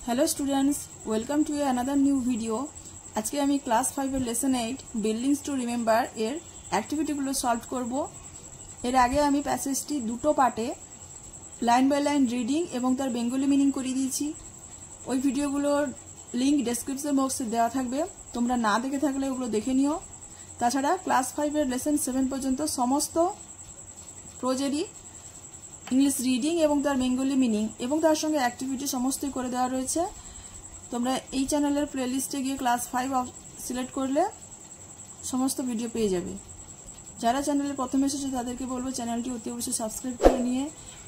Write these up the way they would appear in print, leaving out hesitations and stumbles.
Hello students, welcome to another new video. आज के आमी class 5 lesson 8 buildings to remember एर एक्टिविटीगुलो सल्व करब। एर आगे आमी पैसेजटी दुटो पार्टे लाइन बाय लाइन रिडिंग एवं तार बेंगली मीनिंग करिए दिएछि। ओई भिडियोगुलोर लिंक डेसक्रिप्शन बक्से देওয়া থাকবে, তোমরা না দেখে থাকলে ওগুলো দেখে নিও। তাছাড়া ক্লাস 5 এর লেসন 7 পর্যন্ত সমস্ত প্রজেরি इंग्लिश रिडिंग एवं तार बेंगली मीनिंग एवं तार संगे एक्टिविटी समस्तई करे देওয়া রয়েছে। তোমরা এই চ্যানেলের প্লেলিস্টে গিয়ে ক্লাস 5 সিলেক্ট করলে সমস্ত ভিডিও পেয়ে যাবে। যারা চ্যানেলে প্রথম এসেছে তাদেরকে বলবো চ্যানেলটি অতি অবশ্যই সাবস্ক্রাইব করে নিয়ে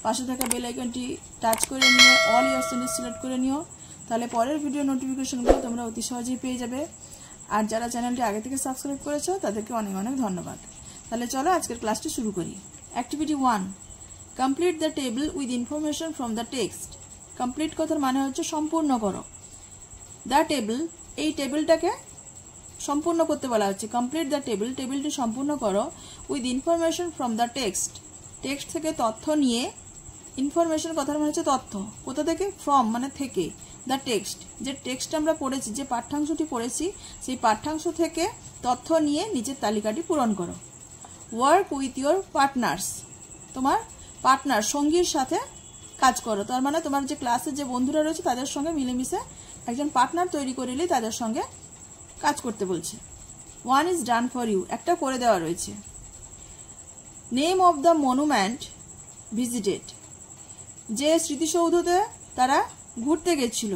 পাশে থাকা বেল আইকনটি টাচ করে নিয়ে অল অপশনে সিলেক্ট করে নিও, তাহলে পরের ভিডিও নোটিফিকেশনগুলো তোমরা অতি সহজেই পেয়ে যাবে। আর যারা চ্যানেলটি আগে থেকে সাবস্ক্রাইব করেছো তাদেরকে অনেক অনেক ধন্যবাদ। তাহলে চলো আজকের ক্লাসটি শুরু করি। Activity 1, complete the table with information from the text. Complete कथार माने होच्छे सम्पूर्ण करो। द टेबल এই টেবিলটাকে সম্পূর্ণ করতে বলা হচ্ছে। কমপ্লিট দ্য টেবিল, টেবিলটি সম্পূর্ণ করো with information from the text. Text থেকে তথ্য নিয়ে, ইনফরমেশন কথার মানে হচ্ছে তথ্য। কোথা থেকে? ফ্রম মানে থেকে, দ্য টেক্সট যে টেক্সট আমরা পড়েছি, যে পাঠ্যাংশটি পড়েছি সেই পাঠ্যাংশ থেকে তথ্য নিয়ে নিচের তালিকাটি পূরণ করো। ওয়ার্ক উইথ ইয়োর পার্টনার্স, তোমার পার্টনার সঙ্গীর সাথে কাজ করো। তার মানে তোমার যে ক্লাসে যে বন্ধুরা রয়েছে তাদের সঙ্গে মিলেমিশে একজন পার্টনার তৈরি করে নিলে তাদের সঙ্গে কাজ করতে বলছে। One is done for you, একটা করে দেওয়া রয়েছে। Name of the monument visited, যে স্মৃতিসৌধতে তারা ঘুরতে গেছিল,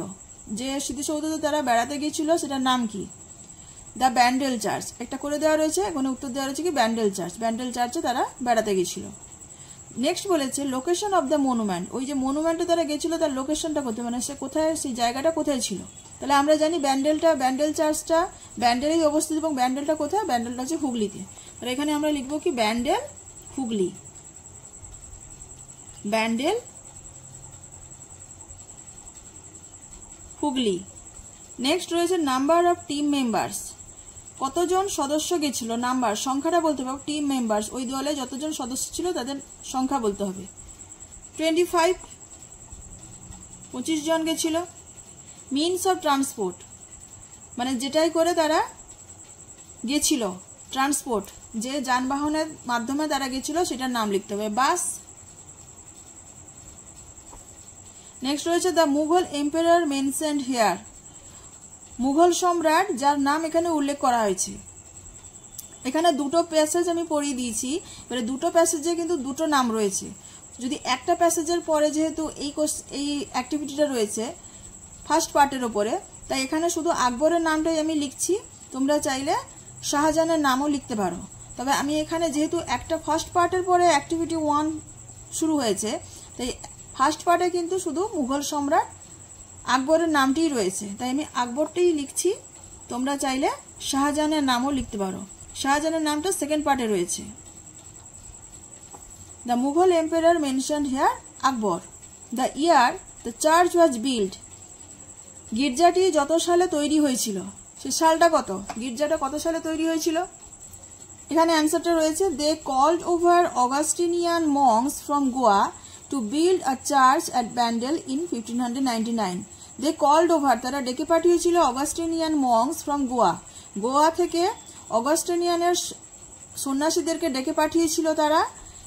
যে স্মৃতিসৌধতে তারা বেড়াতে গিয়েছিল সেটার নাম কি? দ্য ব্যান্ডেল চার্চ, একটা করে দেওয়া রয়েছে। এখানে উত্তর দেওয়া রয়েছে কি? ব্যান্ডেল চার্চ। ব্যান্ডেল চার্চে তারা বেড়াতে গিয়েছিল। নেক্সট বলেছে লোকেশন অফ দ্য মনুমেন্ট, ওই যে মনুমেন্টে তারা গেছিল তার লোকেশনটা কোথায়, মানে সে কোথায়, সেই জায়গাটা কোথায় ছিল। তাহলে আমরা জানি ব্যান্ডেল চার্চটা ব্যান্ডেলেই অবস্থিত এবং ব্যান্ডেলটা কোথায়? ব্যান্ডেলটা হচ্ছে হুগলিতে। তাহলে এখানে আমরা লিখবো কি? ব্যান্ডেল হুগলি, ব্যান্ডেল হুগলি। নেক্সট রয়েছে নাম্বার অফ টিম মেম্বার্স, কতজন সদস্য গেছিল, নাম্বার সংখ্যাটা বলতে হবে। টিম মেম্বার্স ওই দলে যতজন সদস্য ছিল তাদের সংখ্যা বলতে হবে। 25, 25 জন গেছিল। মিনস অফ ট্রান্সপোর্ট মানে যেটাই করে তারা গেছিল, ট্রান্সপোর্ট যে যানবাহনের মাধ্যমে তারা গেছিল সেটার নাম লিখতে হবে। বাস। নেক্সট রয়েছে the Mughal empire mentioned here, Mughal সম্রাট যার নাম এখানে উল্লেখ করা হয়েছে। এখানে দুটো প্যাসেজ আমি পড়িয়ে দিয়েছি, এবারে দুটো প্যাসেজে কিন্তু দুটো নাম রয়েছে। যদি একটা প্যাসেজের পরে যেহেতু এই অ্যাক্টিভিটিটা রয়েছে ফার্স্ট পার্টের ওপরে, তাই এখানে শুধু আকবরের নামটাই আমি লিখছি। তোমরা চাইলে শাহজাহানের নামও লিখতে পারো। তবে আমি এখানে যেহেতু একটা ফার্স্ট পার্টের পরে অ্যাক্টিভিটি 1 শুরু হয়েছে, তাই ফার্স্ট পার্টে কিন্তু শুধু মুঘল সম্রাট আকবরের নামটিই রয়েছে, তাই আমি আকবরটাই লিখছি। তোমরা চাইলে শাহজাহানের নামও লিখতে পারো। শাহজাহানের নামটা সেকেন্ড পার্টে রয়েছে। The Mughal empire mentioned here Akbar. The year the church was build, গির্জাটি যত সালে তৈরি হয়েছিল সে সালটা কত? গির্জাটা কত সালে তৈরি হয়েছিল? এখানে অ্যান্সারটা রয়েছে they called over Augustinian monks from Goa to build a church at Bandel in 1599। They called over, তারা ডেকে পাঠিয়েছিল Augustinian monks from Goa, Goa থেকে অগাস্টিনিয়ানের সন্ন্যাসীদেরকে ডেকে পাঠিয়েছিল তারা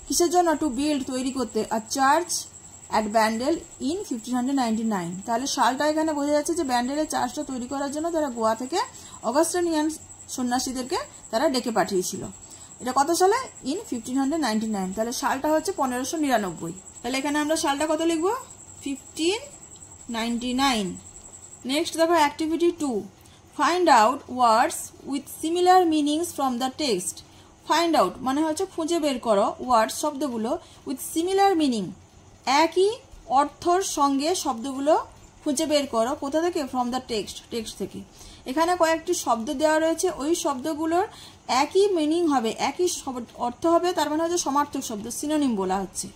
কিসের জন্য? টু বিল্ড, তৈরি করতে, আ চার্চ অ্যাট ব্যান্ডেল ইন 1599। তাহলে সালটা এখানে বোঝা যাচ্ছে যে ব্যান্ডেলের চার্চটা তৈরি করার জন্য তারা গোয়া থেকে অগাস্টিনিয়ান সন্ন্যাসীদেরকে তারা ডেকে পাঠিয়েছিল। এটা কত সালে? ইন 1599। তাহলে সালটা হচ্ছে 1599। তাহলে এখানে আমরা সালটা কত লিখব? 1599। নেক্সট দেখো activity 2, find out words with similar meanings from the text. Find out মানে হচ্ছে খুঁজে বের করো ওয়ার্ডস শব্দগুলো উইথ সিমিলার মিনিং, একই অর্থর সঙ্গে শব্দগুলো খুঁজে বের করো। কোথা থেকে? ফ্রম দ্য টেক্সট, টেক্সট থেকে। এখানে কয়েকটি শব্দ দেওয়া রয়েছে, ওই শব্দগুলোর একই মিনিং হবে, একই অর্থ হবে, তার মানে হচ্ছে সমার্থক শব্দ, সিনোনিম বলা হচ্ছে।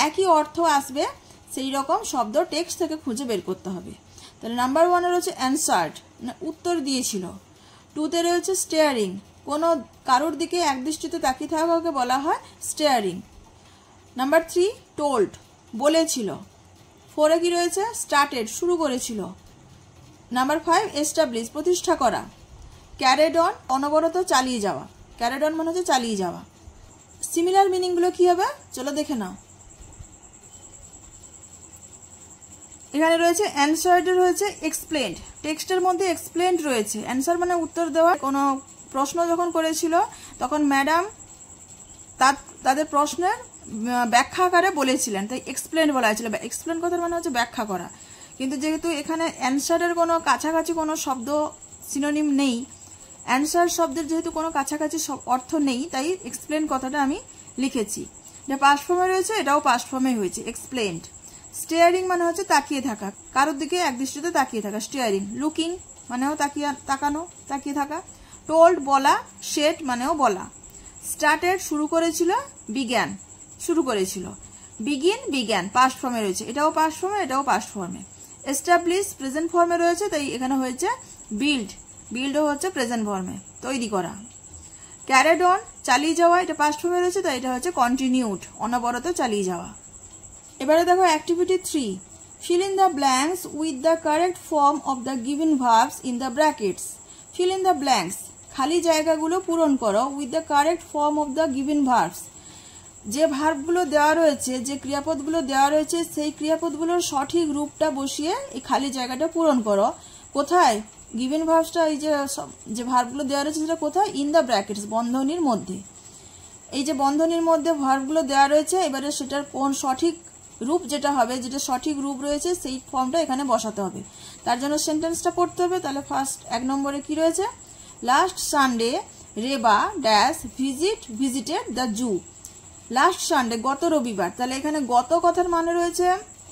একই অর্থ আসবে সেই রকম শব্দ টেক্সট থেকে খুঁজে বের করতে হবে। তাহলে নাম্বার 1 রয়েছে অ্যানসার্ড, উত্তর দিয়েছিল। 2তে রয়েছে স্টেয়ারিং, কোনো কারোর দিকে একদৃষ্টিতে তাকিয়ে থাকাকে বলা হয় স্টেয়ারিং। নাম্বার 3 টোল্ড, বলেছিল। 4 কি রয়েছে? স্টার্টেড, শুরু করেছিল। নাম্বার 5 এস্টাবলিশ প্রতিষ্ঠা করা। ক্যারিড অন অনবরত চালিয়ে যাওয়া। ক্যারিড অন মানে হচ্ছে চালিয়ে যাওয়া। সিমিলার মিনিংগুলো কি হবে চলো দেখে নাও। এখানে রয়েছে অ্যানসার্ড, রয়েছে এক্সপ্লেন্ড। টেক্সটের মধ্যে এক্সপ্লেন্ড রয়েছে। অ্যানসার মানে উত্তর দেওয়া। কোনো প্রশ্ন যখন করেছিল তখন ম্যাডাম তাদের প্রশ্নের ব্যাখ্যা আকারে বলেছিলেন, তাই এক্সপ্লেন বলা হয়েছিল। এক্সপ্লেন কথার মানে হচ্ছে ব্যাখ্যা করা। কিন্তু যেহেতু এখানে অ্যানসারের কোনো কাছাকাছি কোনো শব্দ সিনোনিম নেই, অ্যানসার শব্দের যেহেতু কোনো কাছাকাছি অর্থ নেই, তাই এক্সপ্লেন কথাটা আমি লিখেছি। এটা পাস্ট ফর্মে রয়েছে, এটাও পাস্ট ফর্মে হয়েছে এক্সপ্লেন্ড। স্টিয়ারিং মানে হচ্ছে তাকিয়ে থাকা, কারোর দিকে একদৃষ্টিতে তাকিয়ে থাকা, স্টিয়ারিং। লুকিং মানেও তাকানো, তাকিয়ে থাকা। টোল্ড বলা, শেড মানেও বলা। স্টার্টেড শুরু করেছিল, বিজ্ঞান শুরু করেছিল। বিগিন বিজ্ঞান পাস্ট ফর্মে রয়েছে, এটাও পাস্ট ফর্মে, এটাও পাস্ট ফর্মে। এস্টাবলিশ প্রেজেন্ট ফর্মে রয়েছে, তাই এখানে হয়েছে বিল্ড। বিল্ডও হচ্ছে প্রেজেন্ট ফর্মে, তৈরি করা। ক্যারিড অন চালিয়ে যাওয়া, এটা পাস্ট ফর্মে রয়েছে, তাই এটা হচ্ছে কন্টিনিউড অনবরত চালিয়ে যাওয়া। এবারে দেখো activity 3, feel in the blanks with the correct form of the given verbs in the brackets. Feel in the blanks খালি জায়গাগুলো পূরণ করো with the correct form of the given verbs. যে ভার্বগুলো দেওয়া রয়েছে, যে ক্রিয়াপদগুলো দেওয়া রয়েছে, সেই ক্রিয়াপদগুলোর সঠিক রূপটা বসিয়ে এই খালি জায়গাটা পূরণ করো। কোথায়? গিভেন ভার্বসটা, এই যে ভার্বগুলো দেওয়া রয়েছে সেটা কোথায়? ইন দ্য ব্র্যাকেটস, বন্ধনীর মধ্যে। এই যে বন্ধনীর মধ্যে ভার্বগুলো দেওয়া রয়েছে, এবারে সেটার কোন সঠিক রূপ যেটা হবে, যেটা সঠিক রূপ রয়েছে সেই ফর্মটা এখানে বসাতে হবে। তার জন্য সেন্টেন্সটা পড়তে হবে। তাহলে ফার্স্ট 1 নম্বরে কি রয়েছে? Last Sunday Reba dash visited the zoo. Last Sunday গত রবিবার, তাহলে এখানে গত কথার মানে রয়েছে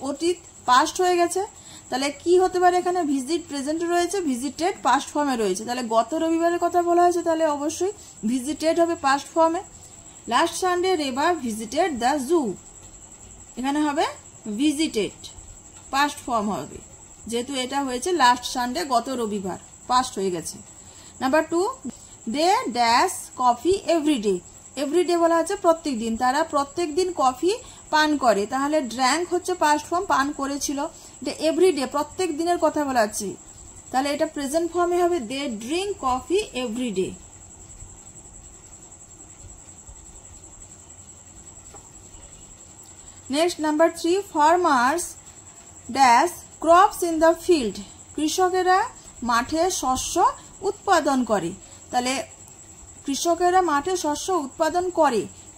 অতীত, পাস্ট হয়ে গেছে। তাহলে কি হতে পারে? এখানে ভিজিট প্রেজেন্ট রয়েছে, ভিজিটেড পাস্ট ফর্মে রয়েছে। তাহলে গত রবিবারের কথা বলা হয়েছে, তাহলে অবশ্যই ভিজিটেড হবে পাস্ট ফর্মে। Last Sunday Reba visited the zoo, এখানে হবে ভিজিটেড, পাস্ট ফর্ম হবে, যেহেতু এটা হয়েছে লাস্ট সানডে গত রবিবার, পাস্ট হয়ে গেছে। Number 2, they dash coffee every day. Every day বলা হচ্ছে প্রত্যেক দিন, তারা প্রত্যেক দিন কফি পান করে। তাহলে ড্র্যাঙ্ক হচ্ছে পাস্ট ফর্ম, পান করেছিল। এটা এভরিডে প্রত্যেক দিনের কথা বলা হচ্ছে, তাহলে এটা প্রেজেন্ট ফর্মে হবে they drink coffee everyday. Next number 3, farmers dash crops in the field. কৃষকেরা মাঠে শস্য উৎপাদন করে। তাহলে কৃষকেরা মাঠে শস্য উৎপাদন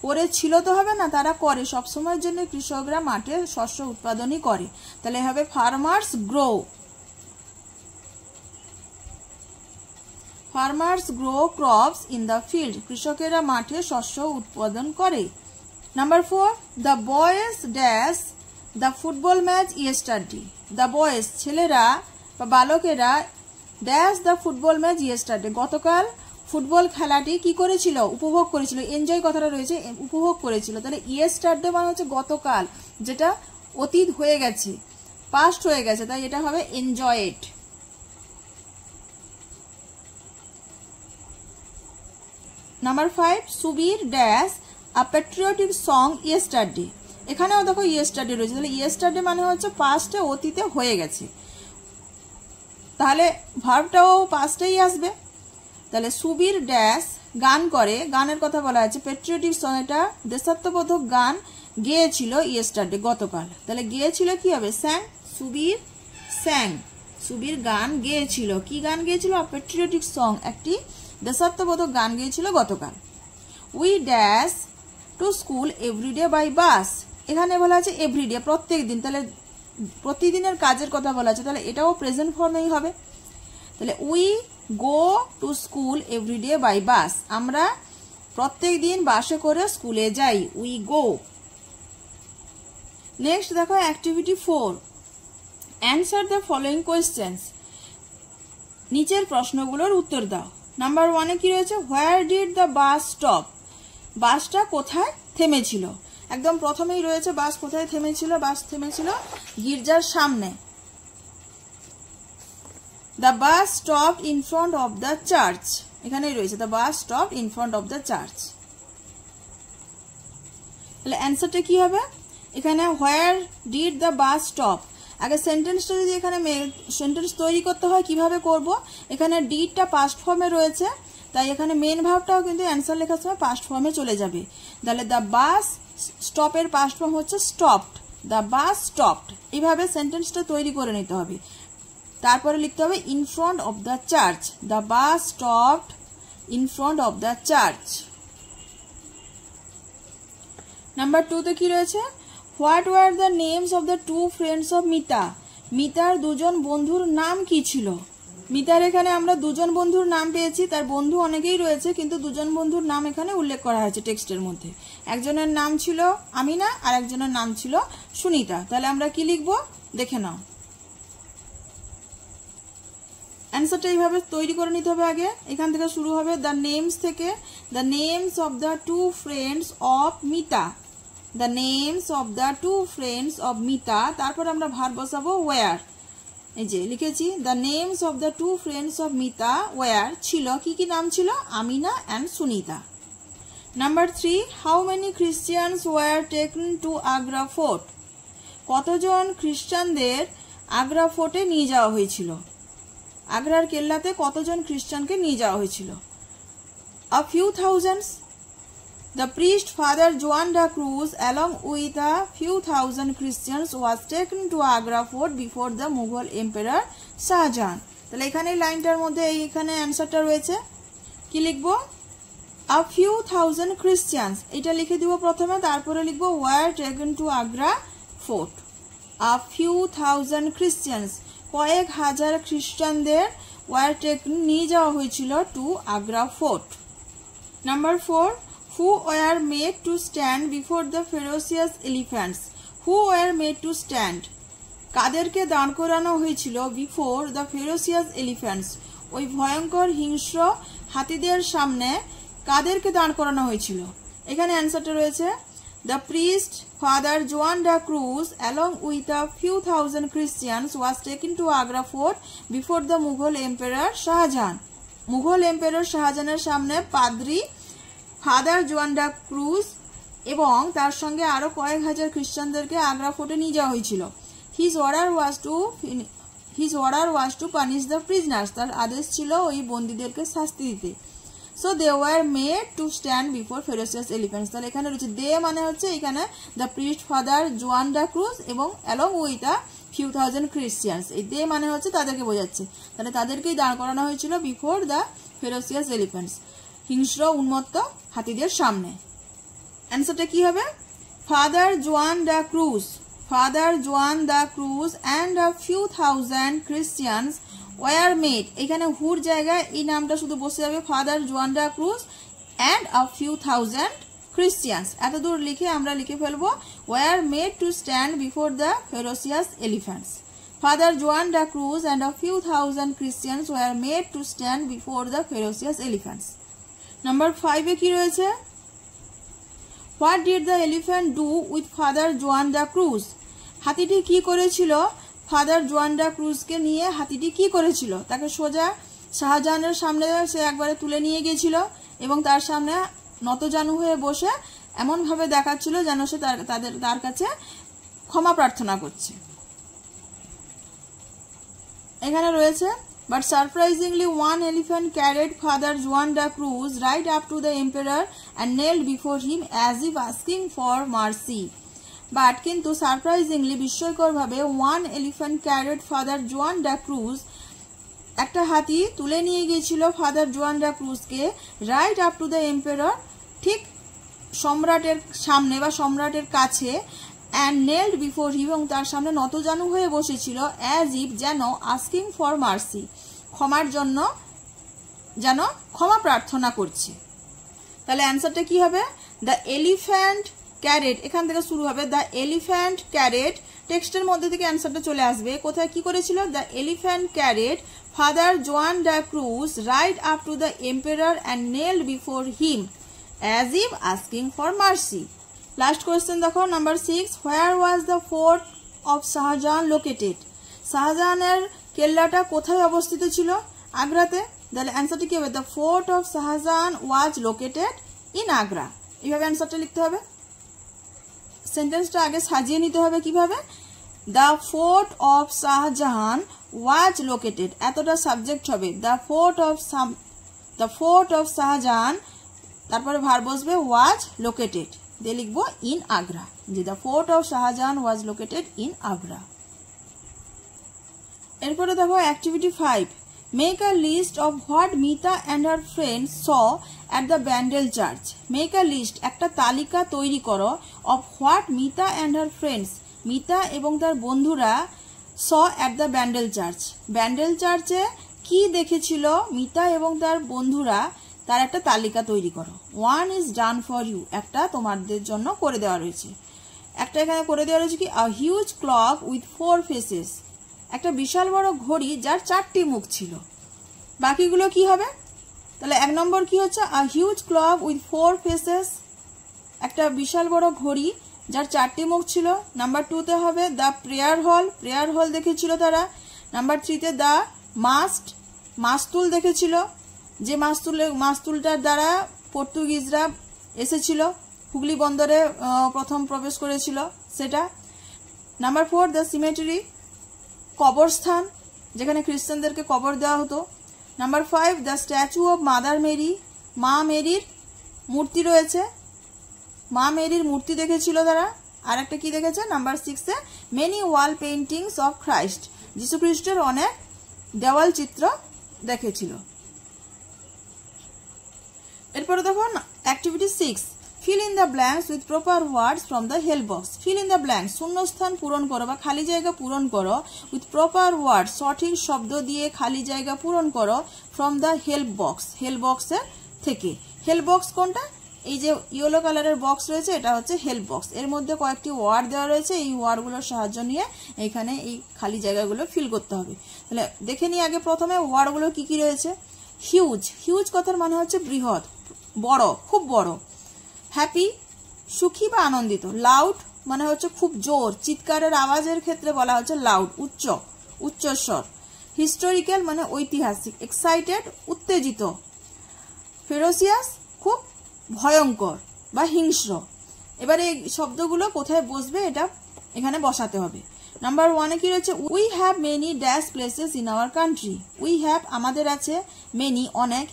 করেছিল তো হবে না, তারা করে, সবসময়ের জন্য কৃষকরা মাঠে শস্য উৎপাদনই করে। তাহলে হবে farmers grow. Farmers grow crops in the field, কৃষকেরা মাঠে শস্য উৎপাদন করে। Number 4, the boys dash the football match yesterday. The boys ছেলেরা বা বালকেরা dash the football match yesterday, গতকাল ফুটবল খেলাটি কি করেছিল? উপভোগ করেছিল। এনজয় কথাটা রয়েছে, উপভোগ করেছিল। তাহলে ইয়েস্টারডে মানে হচ্ছে গতকাল, যেটা অতীত হয়ে গেছে, পাস্ট হয়ে গেছে, তাই এটা হবে enjoyed. Number 5, Subir dash a patriotic song yesterday. এখানেও দেখো ইয়েস্টারডে রয়েছে, তাহলে ইয়েস্টারডে মানে হচ্ছে পাস্টে, অতীতে হয়ে গেছে, তাহলে ভার্বটাও পাস্টেই আসবে। তাহলে সুবীর ড্যাশ গান করে, গানের কথা বলা আছে, প্যাট্রিয়টিক সং এটা দেশাত্মবোধক গান গেয়েছিল ইয়েস্টারডে গতকাল। তাহলে গেয়েছিল কি হবে? স্যাং। সুবীর স্যাং, সুবীর গান গেয়েছিল। কি গান গেয়েছিল? প্যাট্রিয়টিক সং, একটি দেশাত্মবোধক গান গেয়েছিল গতকাল। We dash to school every day by bus. এখানে বলা আছে এভরিডে প্রত্যেক দিন, তাহলে প্রতিদিনের কাজের কথা বলা আছে, তাহলে এটাও প্রেজেন্ট ফর্মেই হবে। তাহলে we go to school every day by bus, আমরা প্রত্যেক দিন বাসে করে স্কুলে যাই, উই গো। নেক্সট দেখো activity 4, answer the following questions. নিচের প্রশ্নগুলোর উত্তর দাও। নাম্বার 1-এ কি রয়েছে? Where did the bus stop. বাসটা কোথায় থেমেছিল? একদম প্রথমেই রয়েছে বাস কোথায় থেমেছিল। বাস থেমেছিল গির্জার সামনে। The bus stopped in front of the church, এখানেই রয়েছে the bus stopped in front of the church. তাহলে অ্যান্সারটা কি হবে? এখানে হোয়ার ডিড দ্য বাস স্টপ, আগে সেন্টেন্সটা যদি এখানে সেন্টেন্স তৈরি করতে হয় কিভাবে করব, এখানে ডিডটা পাস্ট ফর্মে রয়েছে, তাই এখানে মেন ভার্বটাও কিন্তু অ্যান্সার লেখার সময় পাস্ট ফর্মে চলে যাবে। তাহলে দ্য বাস স্টপের পাস্ট ফর্ম হচ্ছে স্টপড, দ্য বাস স্টপড। এইভাবে সেন্টেন্সটা তৈরি করে নিতে হবে। তারপরে লিখতে হবে in front of the church, the bus stopped in front of the church. Number 2 তে কি রয়েছে, what were the names of the two friends of Mita, মিতার দুজন বন্ধুর নাম কি ছিল। মিতার এখানে আমরা দুজন বন্ধুর নাম পেয়েছি, তার বন্ধু অনেকেই রয়েছে কিন্তু দুজন বন্ধুর নাম এখানে উল্লেখ করা হয়েছে টেক্সটের মধ্যে। একজনের নাম ছিল আমিনা আর একজনের নাম ছিল সুনিতা। তাহলে আমরা কি লিখব দেখে নাও। অ্যান্সারটা এইভাবে তৈরি করে নিতে হবে। আগে এখান থেকে শুরু হবে দ্য নেমস থেকে, the names of the two friends of Mita, the names of the two friends of Mita. তারপর আমরা ভার্ব বসাবো ওয়ার। এই যে লিখেছি the names of the two friends of Mita were ছিল, কি কি নাম ছিল, Amina and Sunita. Number 3, how many Christians were taken to Agra fort, কতজন খ্রিস্টানদের আগ্রা ফোর্টে নিয়ে যাওয়া হয়েছিল, আগ্রার কেল্লাতে কতজন খ্রিস্টানকে নিয়ে যাওয়া হয়েছিল। A few thousands. The priest Father Juan da Cruz along with a few thousand Christians was taken to Agra fort before the Mughal Emperor Shah Jahan. তাহলে এখানে লাইনটার মধ্যে এইখানে অ্যানসারটা রয়েছে, কি লিখবো, a few thousand Christians এটা লিখে দিব প্রথমে, তারপরে লিখবো were taken to Agra fort. A few thousand Christians কয়েক হাজার খ্রিস্টানদের were taken নিয়ে যাওয়া হয়েছিল to Agra fort. Number 4, who were made to stand before the ferocious elephants, who were made to stand কাদেরকে দাঁড় করানো হয়েছিল বিফোর দ্য ফেরোসিয়াস এলিফ্যান্টস, ওই ভয়ঙ্কর হিংস্র হাতিদের সামনে কাদেরকে দাঁড় করানো হয়েছিল। এখানে অ্যান্সারটা রয়েছে the priest father Joan da Cruz along with a few thousand Christians was taken to Agra fort before the Mughal empire Shahjahan. Mughal empire শাহজাহানের সামনে পাদ্রি ফাদার জোয়ান ডা ক্রুজ এবং তার সঙ্গে আরো কয়েক হাজার খ্রিস্টানদেরকে আগ্রা ফোর্টে নিয়ে যাওয়া হয়েছিল। His order was to punish the prisoners, তার আদেশ ছিল ওই বন্দীদেরকে শাস্তি দিতে। So they were made to stand before ferocious elephants. তাহলে এখানে রয়েছে দে মানে হচ্ছে এখানে the priest father Joan da cruise এবং along with a few thousand Christians, এই দে মানে হচ্ছে তাদেরকে বোঝাচ্ছে। তাহলে তাদেরকেই দাঁড় করানো হয়েছিল বিফোর দ্য ফেরোসিয়াস এলিফ্যান্টস, হিংস্র উন্মত্ত হাতিদের সামনে। অ্যান্সারটা কি হবে, father Joan da Cruz, father Joan da Cruz and a few thousand Christians were made, এখানে হুর জায়গায় এই নামটা শুধু বসে যাবে, father Joan da Cruz and a few thousand Christians. এত দূর লিখে আমরা লিখে ফেলবো were made to stand before the ferocious elephants. Father Joan da Cruz and a few thousand Christians were made to stand before the ferocious elephants. Number 5 কি রয়েছে, what did the elephant do with father Joan da cruise, হাতিটি কি করেছিল, father Joan da ক্রুজকে নিয়ে হাতিটি কি করেছিল, তাকে সোজা শাহজাহানের সামনে সে একবারে তুলে নিয়ে গিয়েছিল এবং তার সামনে নতজানু হয়ে বসে এমন ভাবে দেখাচ্ছিল যেন সে তার কাছে ক্ষমা প্রার্থনা করছে। এখানে রয়েছে but surprisingly one elephant carried Father Juan da Cruz right up to the emperor and knelt before him as if asking for mercy. But কিন্তু সারপ্রাইজিংলি বিস্ময়করভাবে one elephant carried father Joan da cruise, একটা হাতি তুলে নিয়ে গিয়েছিল father Joan da ক্রুজকে right up to the empire, ঠিক সম্রাটের সামনে বা সম্রাটের কাছে, অ্যান্ড নেল্ড বিফোর হিম এবং তার সামনে নতজানু হয়ে বসেছিল, অ্যাজ ইফ যেন আস্কিং ফর মার্সি, ক্ষমার জন্য যেন ক্ষমা প্রার্থনা করছে। তাহলে অ্যান্সারটা কি হবে, দ্য এলিফ্যান্ট ক্যারেট, এখান থেকে শুরু হবে দ্য এলিফ্যান্ট ক্যারেট, টেক্সটের মধ্যে থেকে অ্যান্সারটা চলে আসবে। কোথায় কি করেছিল, the elephant carat father Joan da Cruz right up to the empire and kneeled before him as if asking for mercy. Last question দেখো, number 6, where was the fort of Shahjahan located, শাহজাহানের কেল্লাটা কোথায় অবস্থিত ছিল, আগ্রাতে। তাহলে অ্যান্সারটা কি হবে, the fort of Shahjahan was located in Agra. এইভাবে অ্যান্সারটা লিখতে হবে। সেন্টেন্সটা আগে সাজিয়ে নিতে হবে কিভাবে, the fort of Shahjahan was located, এতটা সাবজেক্ট হবে। দ্য ফোর্ট অফ শাহজাহান, তারপরে ভার্ব বসবে ওয়াজ লোকেটেড, দিয়ে লিখবো ইন আগ্রা, যে the fort of Shahjahan was located in Agra. এরপরে দেখো activity 5, make a list of what Mita and her friends saw at the Bandel church. Make a list, একটা তালিকা তৈরি করো, of what Mita and her friends, Mita এবং তার বন্ধুরা saw at the Bandel church, Bandel চার্চে কি দেখেছিল মিতা এবং তার বন্ধুরা, তার একটা তালিকা তৈরি করো। 1 is done for you, একটা তোমাদের জন্য করে দেওয়া রয়েছে। একটা এখানে করে দেওয়া রয়েছে কি, a huge clock with 4 faces, একটা বিশাল বড় ঘড়ি যার 4টি মুখ ছিল। বাকিগুলো কি হবে, তাহলে 1 নম্বর কি হচ্ছে, a huge clock with 4 faces, একটা বিশাল বড় ঘড়ি যার 4টি মুখ ছিল। নাম্বার 2তে হবে দ্য প্রেয়ার হল দেখেছিল তারা। নাম্বার 3তে দ্য মাস্তুল দেখেছিল, যে মাস্তুলটার দ্বারা পর্তুগিজরা এসেছিল, হুগলি বন্দরে প্রথম প্রবেশ করেছিল সেটা। নাম্বার 4 দ্য সিমেটরি, কবরস্থান, যেখানে খ্রিস্টানদেরকে কবর দেওয়া হতো। Number 5 the statue of mother Mary, মা মেরির মূর্তি রয়েছে, মা মেরির মূর্তি দেখেছিল তারা। আর একটা কি দেখেছে, নাম্বার 6-এ many wall paintings of Christ, যীশু খ্রিস্টের অনেক দেওয়াল চিত্র দেখেছিল। এরপরে দেখো activity 6, fill in the blanks with proper words from the help box. Fill in the blanks, শূন্যস্থান পূরণ করো বা খালি জায়গা পূরণ করো, উইথ প্রপার ওয়ার্ড, সঠিক শব্দ দিয়ে খালি জায়গা পূরণ করো, ফ্রম দ্য হেল্প বক্সের থেকে। হেল্প বক্স কোনটা, এই যে ইয়েলো কালারের বক্স রয়েছে এটা হচ্ছে হেল্প বক্স, এর মধ্যে কয়েকটি ওয়ার্ড দেওয়া রয়েছে, এই ওয়ার্ডগুলোর সাহায্য নিয়ে এখানে এই খালি জায়গাগুলো ফিল করতে হবে। তাহলে দেখে নিই আগে প্রথমে ওয়ার্ডগুলো কি কি রয়েছে। হিউজ কথার মানে হচ্ছে বৃহৎ, বড়, খুব বড়। হ্যাপি, সুখী বা আনন্দিত। লাউড মানে হচ্ছে খুব জোর, চিৎকারের আওয়াজের ক্ষেত্রে বলা হচ্ছে লাউড, উচ্চস্বর। হিস্টোরিক্যাল মানে ঐতিহাসিক। এক্সাইটেড, উত্তেজিত। ফেরোসিয়াস, খুব ভয়ঙ্কর বা হিংস্র। এবারে এই শব্দগুলো কোথায় বসবে এটা এখানে বসাতে হবে। নাম্বার 1-এ কি রয়েছে, we have many dash places in our country. We have আমাদের আছে, মেনি অনেক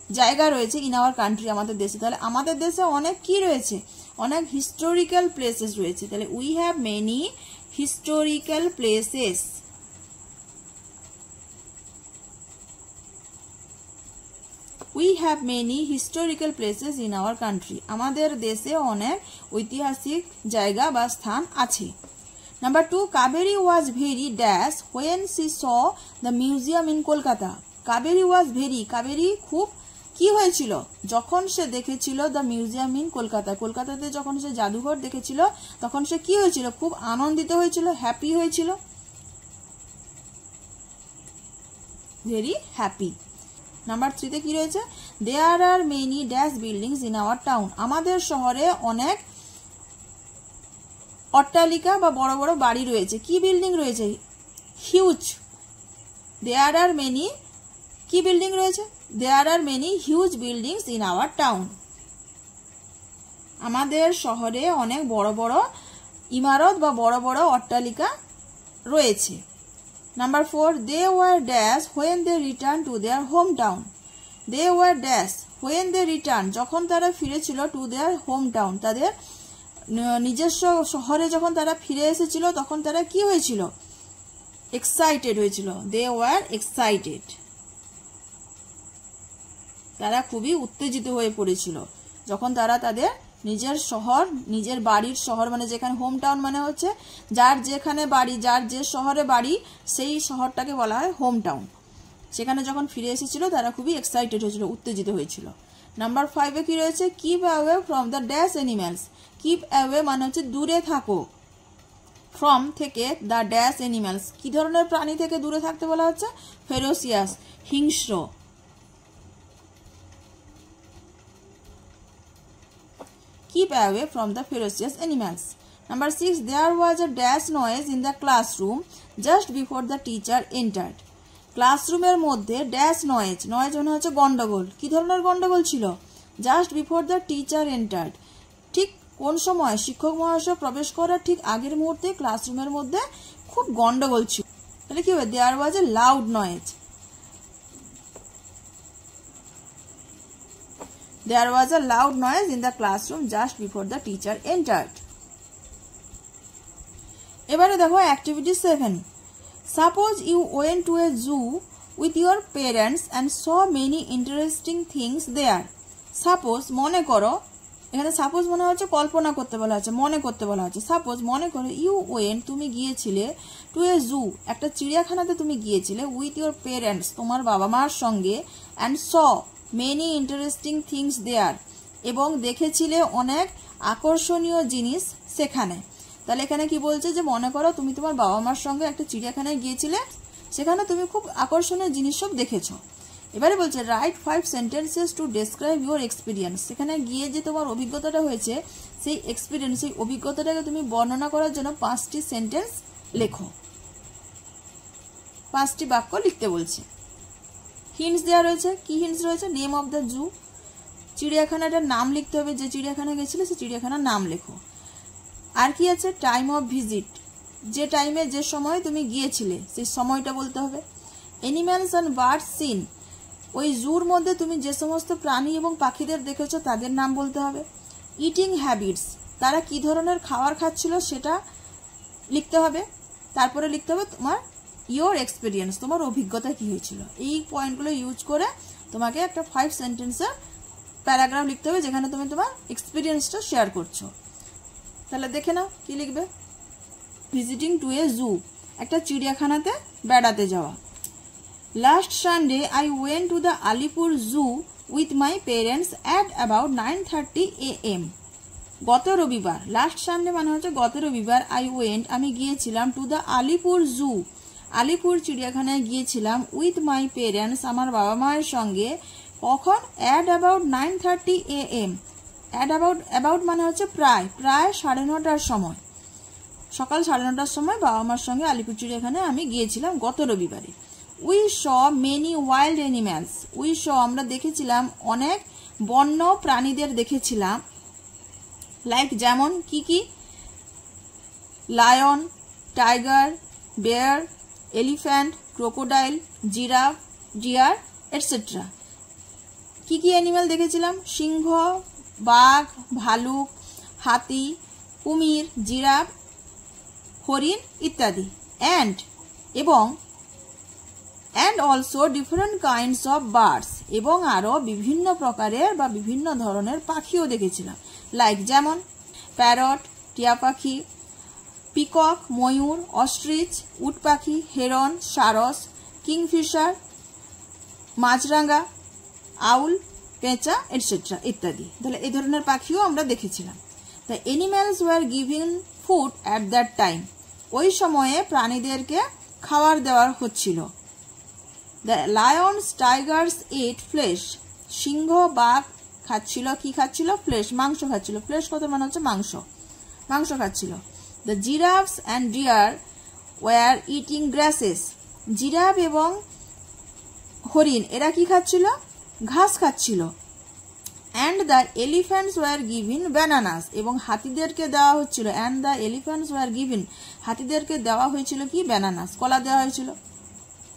জায়গা রয়েছে, ইন আওয়ার কান্ট্রি আমাদের দেশে। তাহলে আমাদের দেশে অনেক কি রয়েছে, অনেক হিস্টোরিক্যাল প্লেসেস রয়েছে। তাহলে we have many historical places. We have many historical places in our country, আমাদের দেশে অনেক ঐতিহাসিক জায়গা বা স্থান আছে। Number 2, Kaberi was very dash when she saw the museum in Kolkata. Kaberi was very, Kaberi খুব কি হয়েছিল, যখন সে দেখেছিল দ্য মিউজিয়াম ইন কলকাতা, কলকাতাতে যখন সে জাদুঘর দেখেছিল তখন সে কি হয়েছিল, খুব আনন্দিত হয়েছিল, হ্যাপি হয়েছিল, ভেরি হ্যাপি। নাম্বার 3-তে কি রয়েছে, there are many dash buildings in our town, আমাদের শহরে অনেক অট্টালিকা বা বড় বড় বাড়ি রয়েছে। কি বিল্ডিং রয়েছে, হিউজ। দেয়ার আর মেনি কি বিল্ডিং রয়েছে, there are many huge buildings in our town, আমাদের শহরে অনেক বড় বড় ইমারত বা বড় বড় অট্টালিকা রয়েছে। Number 4, they were dash when they return to their home town. They were dash when they return, যখন তারা ফিরেছিল, টু দেয়ার হোম টাউন, তাদের নিজস্ব শহরে যখন তারা ফিরে এসেছিল তখন তারা কি হয়েছিল, এক্সাইটেড হয়েছিল। দে ওয়ার এক্সাইটেড, তারা খুবই উত্তেজিত হয়ে পড়েছিল যখন তারা তাদের নিজের শহর, নিজের বাড়ির শহর, মানে যেখানে হোম টাউন মানে হচ্ছে যার যেখানে বাড়ি, যার যে শহরে বাড়ি সেই শহরটাকে বলা হয় হোম টাউন, সেখানে যখন ফিরে এসেছিল তারা খুবই এক্সাইটেড হয়েছিল, উত্তেজিত হয়েছিল। নাম্বার 5-এ কি রয়েছে, keep away from the dash animals. Keep away মানে হচ্ছে দূরে থাকো, ফ্রম থেকে, দ্য ড্যাশ অ্যানিম্যালস, কি ধরনের প্রাণী থেকে দূরে থাকতে বলা হচ্ছে, ফেরোসিয়াস, হিংস্র। Keep away from the ferocious animals. Number 6, there was a dash noise in the classroom just before the teacher entered. ক্লাসরুমের মধ্যে ড্যাশ নয়েজ, নয়েজ মানে হচ্ছে গন্ডগোল। কি ধরনের গন্ডগোল ছিল, just before the teacher entered, ঠিক কোন সময় শিক্ষক মহাশয় প্রবেশ করার ঠিক আগের মুহূর্তে ক্লাসরুমের মধ্যে খুব গন্ডগোল ছিল। তাহলে কি হবে? There was a loud noise. There was a loud noise in the classroom just before the teacher entered. এবারে দেখো activity 7। Suppose you went to a zoo with your parents and saw many interesting things there. Suppose মনে করো, এখানে suppose মনে হচ্ছে কল্পনা করতে বলা আছে, মনে করতে বলা আছে। সাপোজ মনে করো ইউ ওয়েন্ট তুমি গিয়েছিলে টু এ জু একটা চিড়িয়াখানাতে তুমি গিয়েছিলে উইথ ইউর পেরেন্টস তোমার বাবা মার সঙ্গে and saw many interesting things there এবং দেখেছিলে অনেক আকর্ষণীয় জিনিস সেখানে। তাহলে এখানে কি বলছে যে মনে করো তুমি তোমার বাবা মার সঙ্গে একটা চিড়িয়াখানায় গিয়েছিলে, সেখানে তুমি খুব আকর্ষণীয় জিনিস সব দেখেছো। এবারে বলছে right 5 sentences to describe your experience. সেখানে গিয়ে যে তোমার অভিজ্ঞতাটা হয়েছে সেই এক্সপিরিয়েন্স, সেই অভিজ্ঞতাটাকে তুমি বর্ণনা করার জন্য 5টি সেন্টেন্স লেখো, 5টি বাক্য লিখতে বলছে। হিন্টস দেওয়া রয়েছে। কি হিন্টস রয়েছে? নেম অফ দ্য জু, চিড়িয়াখানাটার নাম লিখতে হবে, যে চিড়িয়াখানা গেছিলে সেই চিড়িয়াখানার নাম লেখো। আর কি আছে? টাইম অফ ভিজিট, যে টাইমে যে সময় তুমি গিয়েছিলে সেই সময়টা বলতে হবে। অ্যানিম্যালস অ্যান্ড বার্ডস সিন, ওই জুর মধ্যে তুমি যে সমস্ত প্রাণী এবং পাখিদের দেখেছো তাদের নাম বলতে হবে। ইটিং হ্যাবিটস, তারা কি ধরনের খাবার খাচ্ছিল সেটা লিখতে হবে। তারপরে লিখতে হবে তোমার ইয়োর এক্সপিরিয়েন্স, তোমার অভিজ্ঞতা কি হয়েছিল। এই পয়েন্টগুলো ইউজ করে তোমাকে একটা 5 সেন্টেন্সের প্যারাগ্রাফ লিখতে হবে যেখানে তুমি তোমার এক্সপিরিয়েন্সটা শেয়ার করছো। তাহলে দেখে নাও কি লিখবে। ভিজিটিং টু এ জু, একটা চিড়িয়াখানাতে বেড়াতে যাওয়া। Last Sunday I went to the Alipore zoo with my parents at about 9:30 AM। গত রবিবার, লাস্ট সানডে মানে হচ্ছে গত রবিবার, আই ওয়েন্ট আমি গিয়েছিলাম টু দ্য আলিপুর জু, আলিপুর চিড়িয়াখানায় গিয়েছিলাম উইথ মাই পেরেন্টস আমার বাবা মায়ের সঙ্গে। কখন? At about 9:30 AM। অ্যাবাউট মানে হচ্ছে প্রায় 9:30টার সময়, সকাল 9:30টার সময় বাবা মার সঙ্গে আলিপুর চিড়িয়াখানায় আমি গিয়েছিলাম গত রবিবারে। We saw many wild animals, we saw আমরা দেখেছিলাম অনেক বন্য প্রাণীদের দেখেছিলাম। লাইক যেমন কি কি? Lion, tiger, bear, elephant, crocodile, giraffe, deer etcetera. কি কি অ্যানিম্যাল দেখেছিলাম? সিংহ, বাঘ, ভালুক, হাতি, কুমির, জিরাফ, হরিণ ইত্যাদি। এবং also different kinds of birds, এবং আরও বিভিন্ন প্রকারের বা বিভিন্ন ধরনের পাখিও দেখেছিলাম। লাইক যেমন প্যারট, টিয়া পাখি, পিকক, ময়ূর, অস্ট্রিচ, উট পাখি, হেরন, সারস, কিংফিশার, মাছরাঙা, আউল, পেঁচা এটসেট্রা ইত্যাদি। তাহলে এই ধরনের পাখিও আমরা দেখেছিলাম। The animals were giving food at that time, ওই সময়ে প্রাণীদেরকে খাবার দেওয়া হচ্ছিল। The lions tigers ate flesh, সিংহ বাঘ খাচ্ছিল, কি খাচ্ছিল? ফ্লেশ, মাংস খাচ্ছিল। ফ্লেশ কত মানে হচ্ছে মাংস, মাংস খাচ্ছিল। The giraffes and deer were eating grasses, জিরাফ এবং হরিণ এরা কি খাচ্ছিল? ঘাস খাচ্ছিল। And the elephants were giving bananas, এবং হাতিদেরকে দেওয়া হচ্ছিল। And the elephants were giving, হাতিদেরকে দেওয়া হয়েছিল কি? ব্যানানাস, কলা দেওয়া হয়েছিল।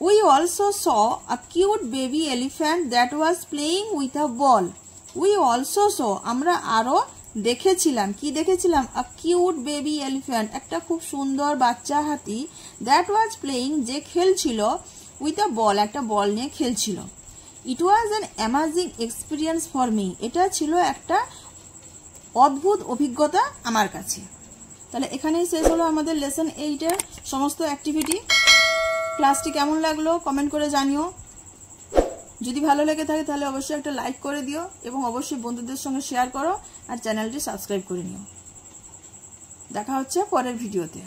We also saw a cute baby elephant that was playing with a ball. We also saw আমরা আরো দেখেছিলাম, কি দেখেছিলাম? আ কিউট বেবি এলিফ্যান্ট, একটা খুব সুন্দর বাচ্চা হাতি, দ্যাট ওয়াজ প্লেয়িং যে খেলছিল, উইথ আ বল একটা বল নিয়ে খেলছিল। It was an amazing experience for me, এটা ছিল একটা অদ্ভুত অভিজ্ঞতা আমার কাছে। তাহলে এখানেই শেষ হলো আমাদের লেসন 8-এর সমস্ত অ্যাক্টিভিটি। ক্লাসটি কেমন লাগলো কমেন্ট করে জানিও। যদি ভালো লেগে থাকে তাহলে অবশ্যই একটা লাইক করে দিও এবং অবশ্যই বন্ধুদের সঙ্গে শেয়ার করো আর চ্যানেলটি সাবস্ক্রাইব করে নিও। দেখা হচ্ছে পরের ভিডিওতে।